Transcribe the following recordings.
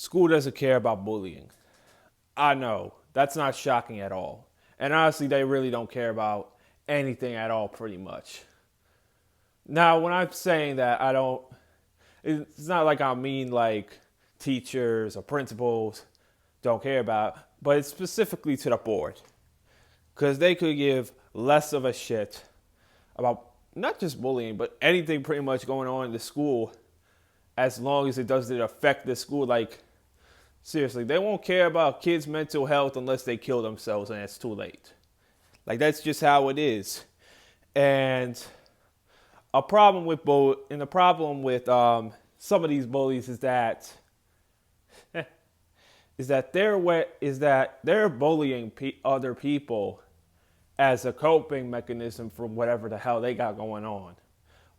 school doesn't care about bullying. I know. That's not shocking at all. And honestly, they really don't care about anything at all, pretty much. Now, when I'm saying that, it's not like I mean like teachers or principals don't care about, but it's specifically to the board. Because they could give less of a shit about not just bullying, but anything pretty much going on in the school as long as it doesn't affect the school. Like, seriously, they won't care about kids' mental health unless they kill themselves and it's too late. Like, that's just how it is. And the problem with some of these bullies is that they're bullying other people as a coping mechanism for whatever the hell they got going on,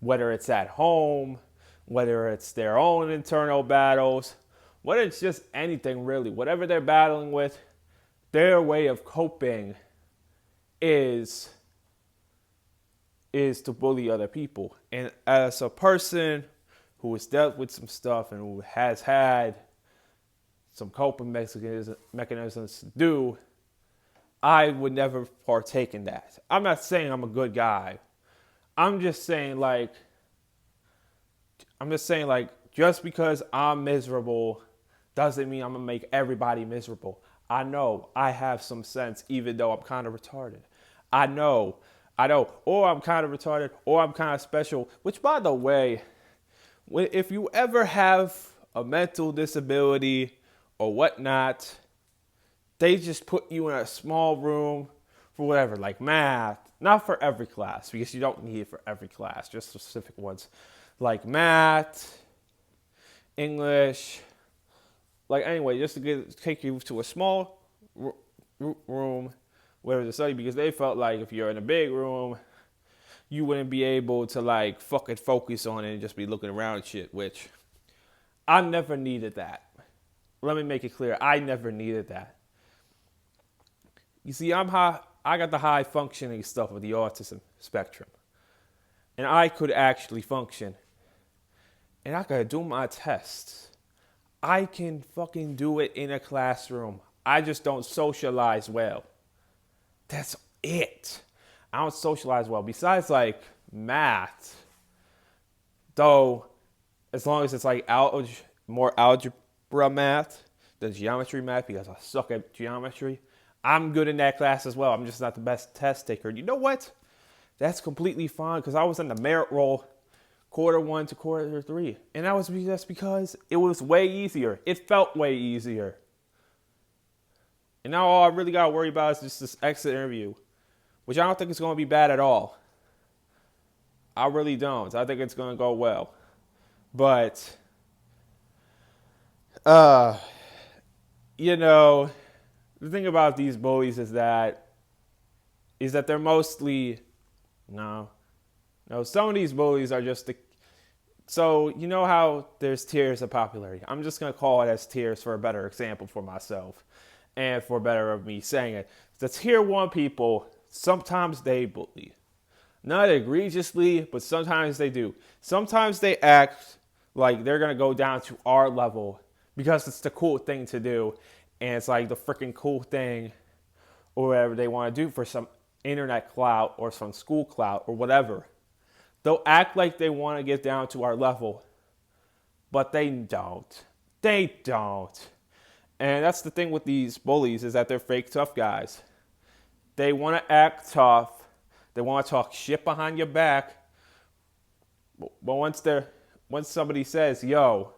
whether it's at home, whether it's their own internal battles, whether it's just anything really, whatever they're battling with, their way of coping is to bully other people. And as a person who has dealt with some stuff and who has had some coping mechanisms to do, I would never partake in that. I'm not saying I'm a good guy. I'm just saying just because I'm miserable doesn't mean I'm gonna make everybody miserable. I know I have some sense, even though I'm kind of retarded. I know, or I'm kind of retarded, or I'm kind of special, which, by the way, if you ever have a mental disability or whatnot, they just put you in a small room for whatever, like math. Not for every class, because you don't need it for every class, just specific ones. Like math, English, like anyway, just to take you to a small room where to study, because they felt like if you're in a big room, you wouldn't be able to like fucking focus on it and just be looking around and shit, which I never needed that. Let me make it clear, I never needed that. You see, I got the high functioning stuff of the autism spectrum. And I could actually function. And I could do my tests. I can fucking do it in a classroom. I just don't socialize well. That's it. I don't socialize well. Besides like math, though, as long as it's like more algebra math than geometry math, because I suck at geometry, I'm good in that class as well. I'm just not the best test taker. You know what? That's completely fine, because I was in the merit roll quarter 1 to quarter 3. And that was just because it was way easier. It felt way easier. And now all I really got to worry about is just this exit interview, which I don't think is going to be bad at all. I really don't. I think it's going to go well. But, the thing about these bullies is that they're mostly, some of these bullies are just so you know how there's tiers of popularity. I'm just going to call it as tiers for a better example for myself and for better of me saying it. The tier 1 people, sometimes they bully. Not egregiously, but sometimes they do. Sometimes they act like they're going to go down to our level because it's the cool thing to do. And it's like the freaking cool thing or whatever they want to do for some internet clout or some school clout or whatever. They'll act like they want to get down to our level, but they don't. They don't. And that's the thing with these bullies, is that they're fake tough guys. They want to act tough. They want to talk shit behind your back. But once somebody says, yo,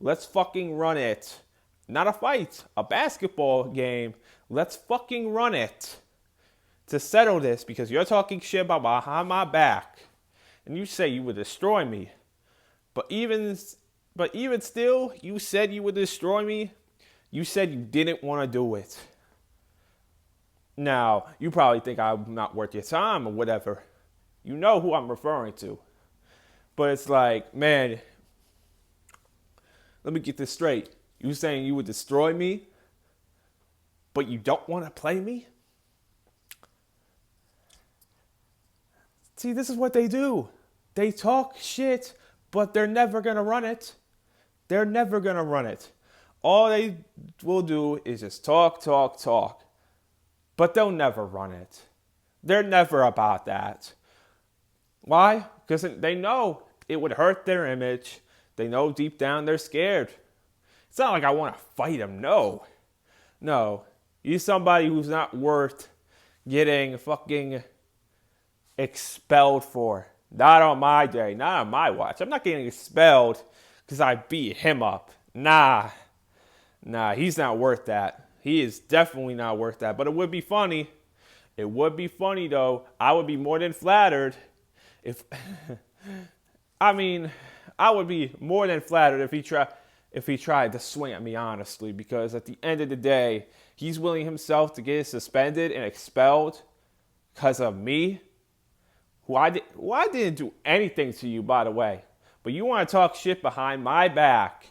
let's fucking run it. Not a fight, a basketball game. Let's fucking run it to settle this, because you're talking shit about behind my back. And you say you would destroy me. But even still, you said you would destroy me. You said you didn't want to do it. Now, you probably think I'm not worth your time or whatever. You know who I'm referring to. But it's like, man, let me get this straight. You saying you would destroy me, but you don't want to play me? See, this is what they do. They talk shit, but they're never going to run it. They're never going to run it. All they will do is just talk, talk, talk. But they'll never run it. They're never about that. Why? Because they know it would hurt their image. They know deep down they're scared. It's not like I want to fight them. No. No. You're somebody who's not worth getting fucking expelled for. Not on my day. Not on my watch. I'm not getting expelled because I beat him up. Nah, he's not worth that. He is definitely not worth that. But it would be funny. It would be funny, though. I would be more than flattered if... I would be more than flattered if he tried to swing at me, honestly. Because at the end of the day, he's willing himself to get suspended and expelled because of me. Who I didn't do anything to you, by the way. But you want to talk shit behind my back.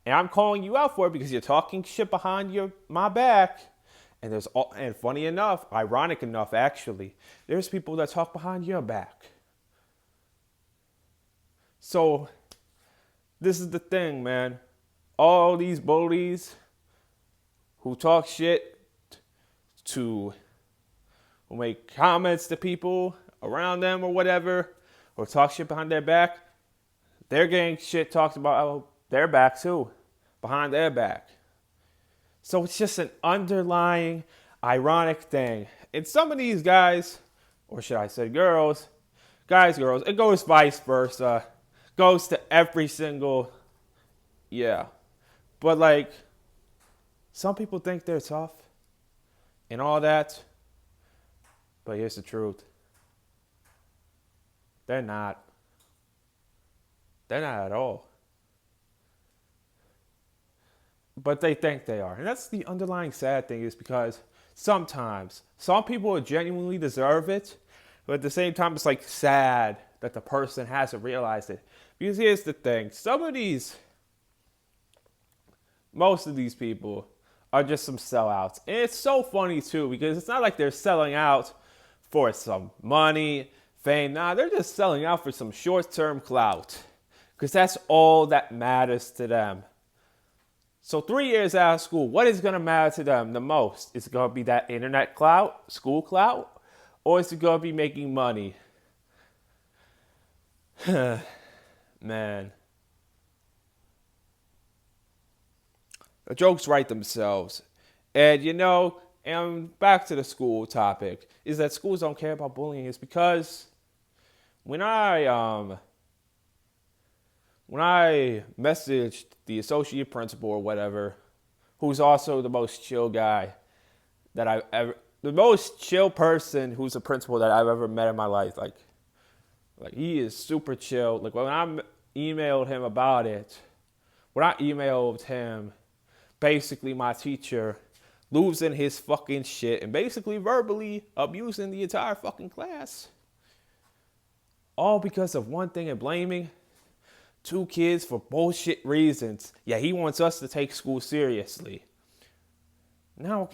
And I'm calling you out for it because you're talking shit behind my back. And funny enough, ironic enough actually, there's people that talk behind your back. So, this is the thing, man. All these bullies who talk shit who make comments to people around them or whatever, or talk shit behind their back, they're getting shit talked about their back too, behind their back. So it's just an underlying ironic thing. And some of these guys, or should I say girls, it goes vice versa. Goes to every single, yeah. But like, some people think they're tough and all that. But here's the truth. They're not. They're not at all. But they think they are. And that's the underlying sad thing, is because sometimes some people genuinely deserve it. But at the same time, it's like sad that the person hasn't realized it. Because here's the thing. Most of these people are just some sellouts. And it's so funny too, because it's not like they're selling out for some money, fame. Nah, they're just selling out for some short-term clout. Because that's all that matters to them. So 3 years out of school, what is going to matter to them the most? Is it going to be that internet clout, school clout? Or is it going to be making money? Man. The jokes write themselves. And and back to the school topic, is that schools don't care about bullying. It's because when I messaged the associate principal or whatever, who's also the most chill guy the most chill person who's a principal that I've ever met in my life. Like he is super chill. Like when I emailed him about it, basically my teacher losing his fucking shit and basically verbally abusing the entire fucking class. All because of one thing and blaming two kids for bullshit reasons. Yeah, he wants us to take school seriously. Now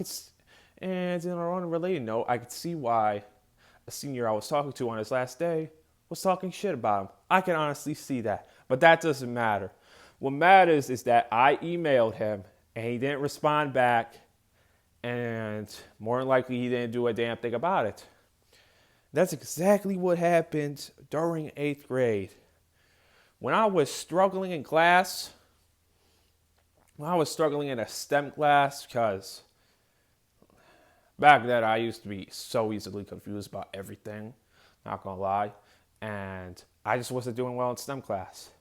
and on a unrelated note, I could see why a senior I was talking to on his last day was talking shit about him. I can honestly see that. But that doesn't matter. What matters is that I emailed him and he didn't respond back. And more than likely, he didn't do a damn thing about it. That's exactly what happened during 8th grade. When I was struggling in class, when I was struggling in a STEM class, because back then I used to be so easily confused about everything, not gonna lie, and I just wasn't doing well in STEM class.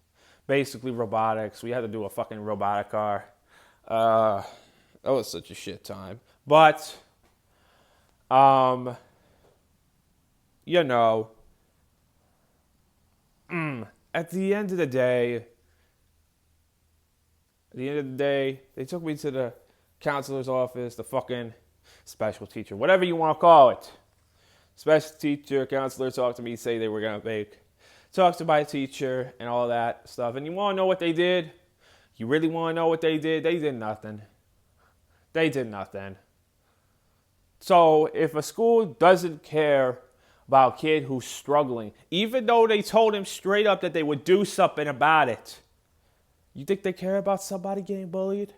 Basically robotics, we had to do a fucking robotic car. That was such a shit time. But, at the end of the day, they took me to the counselor's office, the fucking special teacher, whatever you want to call it. Special teacher, counselor talked to me, say they were going to talk to my teacher and all that stuff. And you want to know what they did? You really want to know what they did? They did nothing. So if a school doesn't care about a kid who's struggling, even though they told him straight up that they would do something about it, you think they care about somebody getting bullied?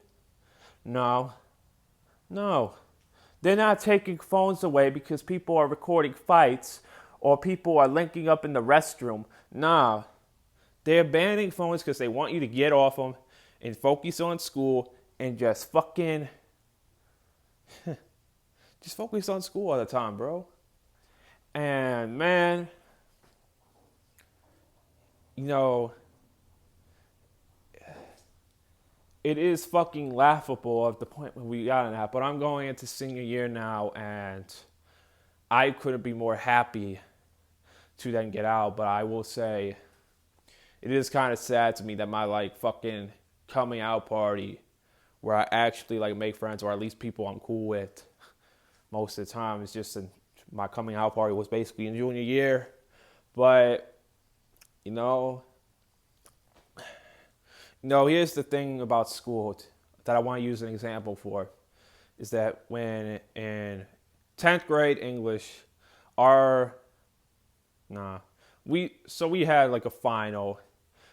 No, no. They're not taking phones away because people are recording fights or people are linking up in the restroom. Nah, they're banning phones because they want you to get off them and focus on school and just fucking just focus on school all the time, bro. And man, you know, it is fucking laughable at the point when we got in that. But I'm going into senior year now, and I couldn't be more happy to then get out. But I will say, it is kind of sad to me that my like fucking coming out party, where I actually like make friends, or at least people I'm cool with most of the time, is just my coming out party was basically in junior year. But you know, here's the thing about school that I want to use an example for, is that when in 10th grade English, we had like a final.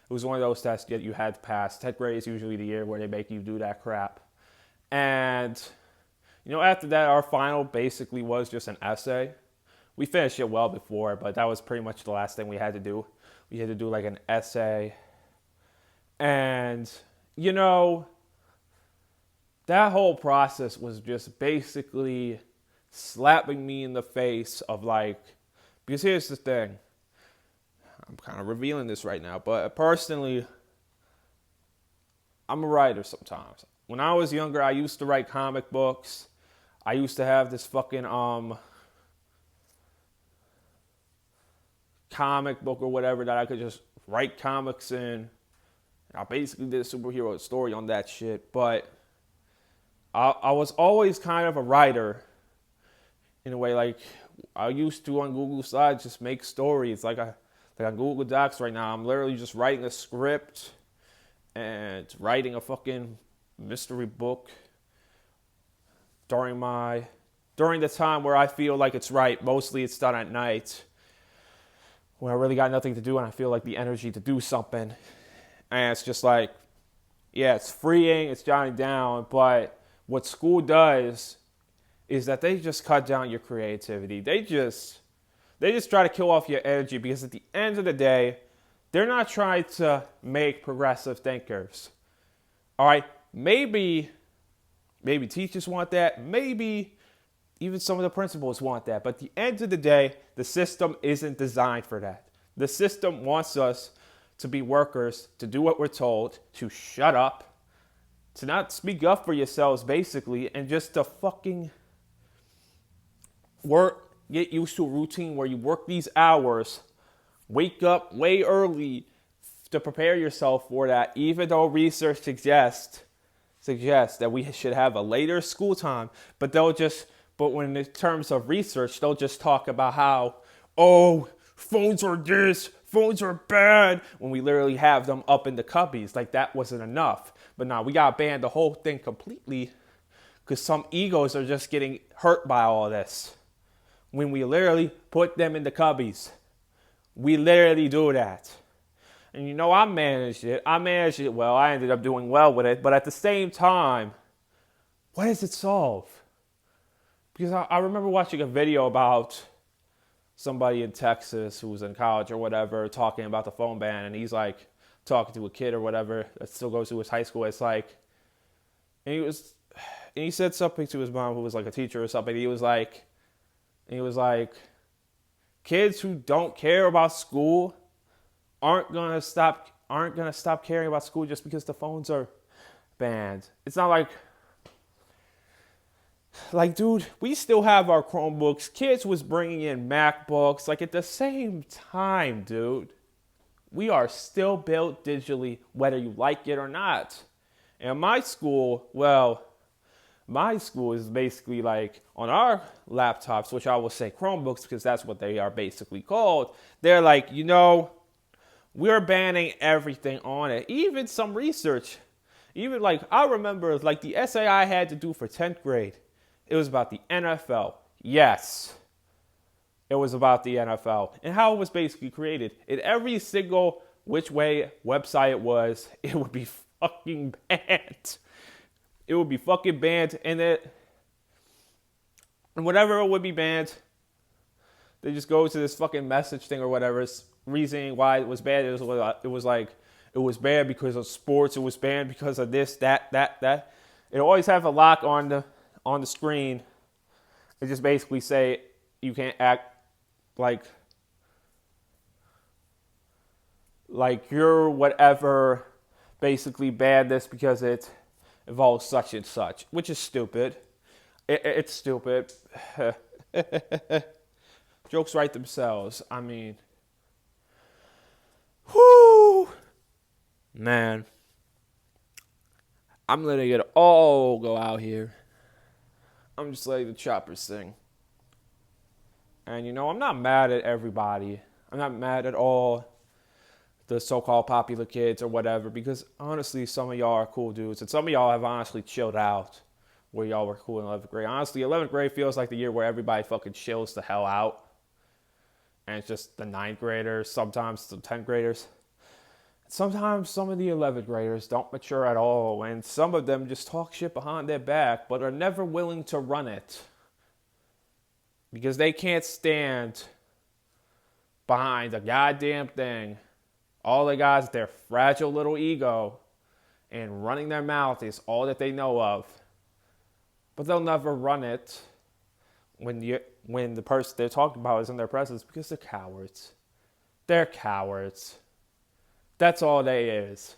It was one of those tests that you had to pass. 10th grade is usually the year where they make you do that crap. And, after that, our final basically was just an essay. We finished it well before, but that was pretty much the last thing we had to do. We had to do like an essay. And, that whole process was just basically slapping me in the face of like, because here's the thing. I'm kind of revealing this right now, but personally, I'm a writer sometimes. When I was younger, I used to write comic books. I used to have this fucking comic book or whatever that I could just write comics in. I basically did a superhero story on that shit, but I was always kind of a writer in a way. Like I used to on Google Slides just make stories. Like on Google Docs right now, I'm literally just writing a script and writing a fucking mystery book during the time where I feel like it's right. Mostly it's done at night when I really got nothing to do and I feel like the energy to do something. And it's just like, yeah, it's freeing, it's jotting down, but what school does is that they just cut down your creativity. They just try to kill off your energy because at the end of the day, they're not trying to make progressive thinkers. All right, maybe teachers want that. Maybe even some of the principals want that. But at the end of the day, the system isn't designed for that. The system wants us to be workers, to do what we're told, to shut up, to not speak up for yourselves, basically, and just to fucking work, get used to a routine where you work these hours, wake up way early to prepare yourself for that, even though research suggests that we should have a later school time, but when in terms of research, they'll just talk about how, phones are this, phones are bad, when we literally have them up in the cubbies. Like that wasn't enough. But now we gotta ban the whole thing completely because some egos are just getting hurt by all this. When we literally put them in the cubbies. We literally do that. And I managed it. I managed it well. I ended up doing well with it. But at the same time, what does it solve? Because I remember watching a video about somebody in Texas who was in college or whatever talking about the phone ban. And he's like talking to a kid or whatever that still goes to his high school. It's like, and he said something to his mom who was like a teacher or something. He was like, kids who don't care about school aren't gonna stop caring about school just because the phones are banned. It's not like, dude, we still have our Chromebooks. Kids was bringing in MacBooks. Like at the same time, dude, we are still built digitally, whether you like it or not. And my school is basically like on our laptops, which I will say Chromebooks because that's what they are basically called. They're like, we're banning everything on it. Even some research. Even like, I remember like the essay I had to do for 10th grade. It was about the NFL. Yes. It was about the NFL and how it was basically created. In every single which way website it would be fucking banned. It would be fucking banned, and whatever it would be banned, they just go to this fucking message thing or whatever. It's reasoning why it was banned. It was banned because of sports. It was banned because of this, that. It always have a lock on the screen. It just basically say you can't act like you're whatever. Basically banned this because it involves such and such, which is stupid. It's stupid. Jokes write themselves. I mean, whoo, man. I'm letting it all go out here. I'm just letting the choppers sing. And I'm not mad at everybody. I'm not mad at all the so-called popular kids or whatever, because honestly, some of y'all are cool dudes, and some of y'all have honestly chilled out where y'all were cool in 11th grade. Honestly, 11th grade feels like the year where everybody fucking chills the hell out. And it's just the 9th graders, sometimes the 10th graders. Sometimes some of the 11th graders don't mature at all, and some of them just talk shit behind their back, but are never willing to run it. Because they can't stand behind a goddamn thing. All they got is their fragile little ego, and running their mouth is all that they know of. But they'll never run it when the person they're talking about is in their presence, because they're cowards. They're cowards. That's all they is.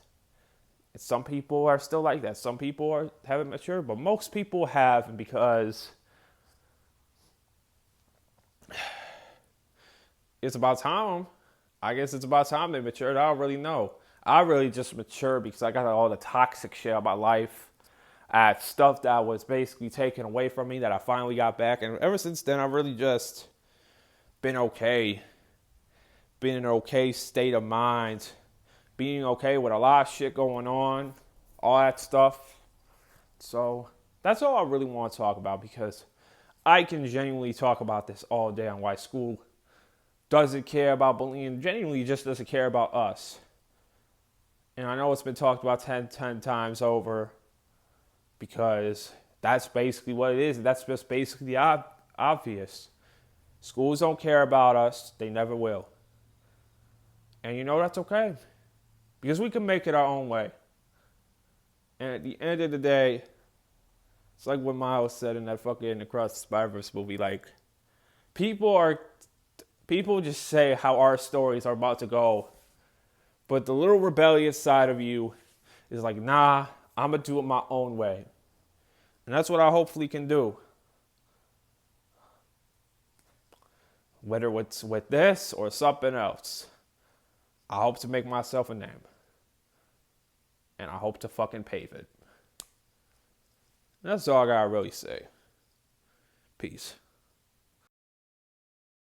And some people are still like that. Some people haven't matured, but most people have, because it's about time. I guess it's about time they matured. I don't really know. I really just matured because I got all the toxic shit out of my life. I had stuff that was basically taken away from me that I finally got back. And ever since then, I've really just been okay. Been in an okay state of mind. Being okay with a lot of shit going on. All that stuff. So that's all I really want to talk about, because I can genuinely talk about this all day on why school doesn't care about bullying, genuinely just doesn't care about us. And I know it's been talked about 10 times over, because that's basically what it is. That's just basically obvious. Schools don't care about us. They never will. And that's okay, because we can make it our own way. And at the end of the day, it's like what Miles said in that fucking Across the Spider-Verse movie, like, People just say how our stories are about to go, but the little rebellious side of you is like, nah, I'm going to do it my own way. And that's what I hopefully can do. Whether it's with this or something else, I hope to make myself a name. And I hope to fucking pave it. That's all I gotta really say. Peace.